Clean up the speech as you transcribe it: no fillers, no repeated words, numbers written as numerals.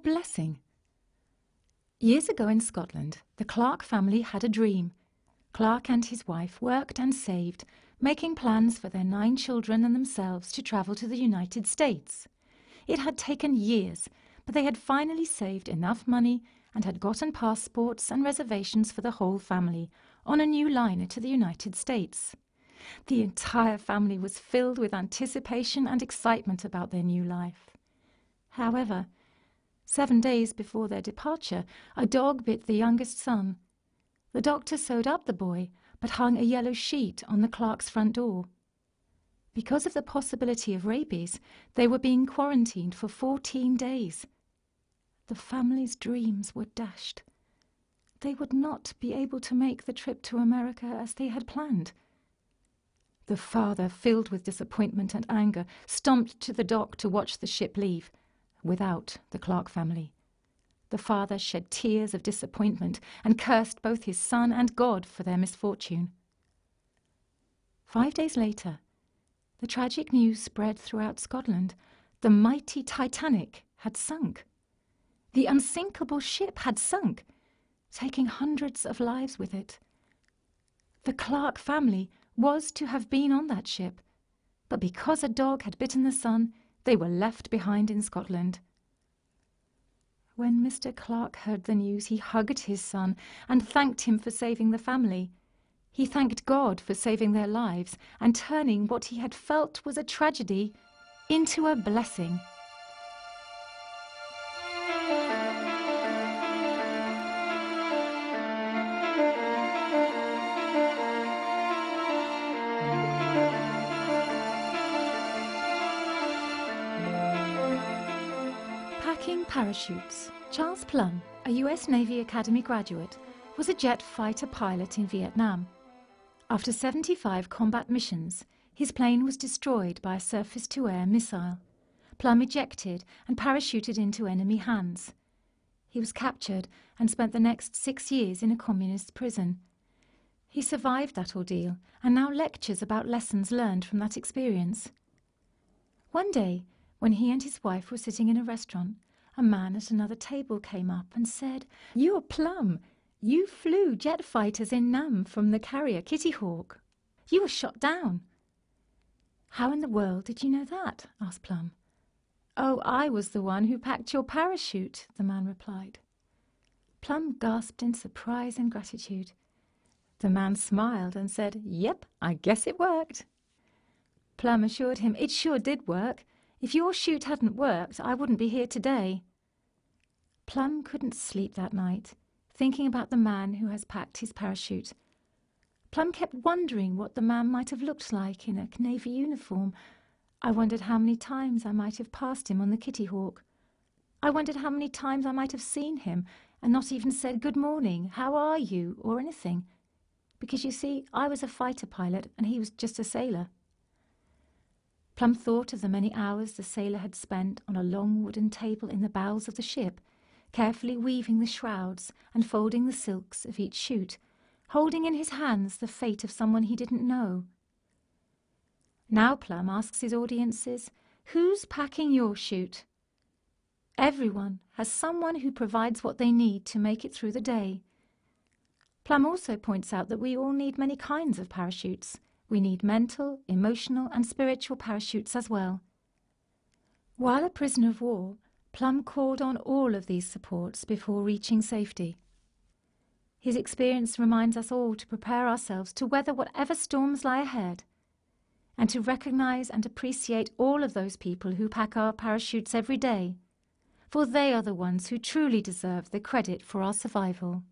blessing. Years ago in Scotland, the Clark family had a dream. Clark and his wife worked and saved, making plans for their 9 children and themselves to travel to the United States. It had taken years, but they had finally saved enough money and had gotten passports and reservations for the whole family on a new liner to the United States. The entire family was filled with anticipation and excitement about their new life. However, 7 days before their departure, a dog bit the youngest son. The doctor sewed up the boy, but hung a yellow sheet on the Clarks' front door. Because of the possibility of rabies, they were being quarantined for 14 days. The family's dreams were dashed. They would not be able to make the trip to America as they had planned. The father, filled with disappointment and anger, stomped to the dock to watch the ship leave, without the Clark family. The father shed tears of disappointment and cursed both his son and God for their misfortune. 5 days later, the tragic news spread throughout Scotland. The mighty Titanic had sunk. The unsinkable ship had sunk, taking hundreds of lives with it. The Clark family was to have been on that ship, but because a dog had bitten the son, they were left behind in Scotland. When Mr. Clark heard the news, he hugged his son and thanked him for saving the family. He thanked God for saving their lives and turning what he had felt was a tragedy into a blessing. Packing parachutes. Charles Plum, a US Navy Academy graduate, was a jet fighter pilot in Vietnam. After 75 combat missions, his plane was destroyed by a surface-to-air missile. Plum ejected and parachuted into enemy hands. He was captured and spent the next 6 years in a communist prison. He survived that ordeal and now lectures about lessons learned from that experience. One day, when he and his wife were sitting in a restaurant, a man at another table came up and said, "You're Plum. You flew jet fighters in Nam from the carrier Kitty Hawk. You were shot down." "How in the world did you know that?" asked Plum. "Oh, I was the one who packed your parachute," the man replied. Plum gasped in surprise and gratitude. The man smiled and said, "Yep, I guess it worked." Plum assured him it sure did work. If your chute hadn't worked, I wouldn't be here today. Plum couldn't sleep that night, thinking about the man who has packed his parachute. Plum kept wondering what the man might have looked like in a Navy uniform. I wondered how many times I might have passed him on the Kitty Hawk. I wondered how many times I might have seen him and not even said good morning, how are you, or anything. Because you see, I was a fighter pilot and he was just a sailor. Plum thought of the many hours the sailor had spent on a long wooden table in the bowels of the ship, carefully weaving the shrouds and folding the silks of each chute, holding in his hands the fate of someone he didn't know. Now Plum asks his audiences, "Who's packing your chute?" Everyone has someone who provides what they need to make it through the day. Plum also points out that we all need many kinds of parachutes. We need mental, emotional, and spiritual parachutes as well. While a prisoner of war, Plum called on all of these supports before reaching safety. His experience reminds us all to prepare ourselves to weather whatever storms lie ahead, and to recognize and appreciate all of those people who pack our parachutes every day, for they are the ones who truly deserve the credit for our survival.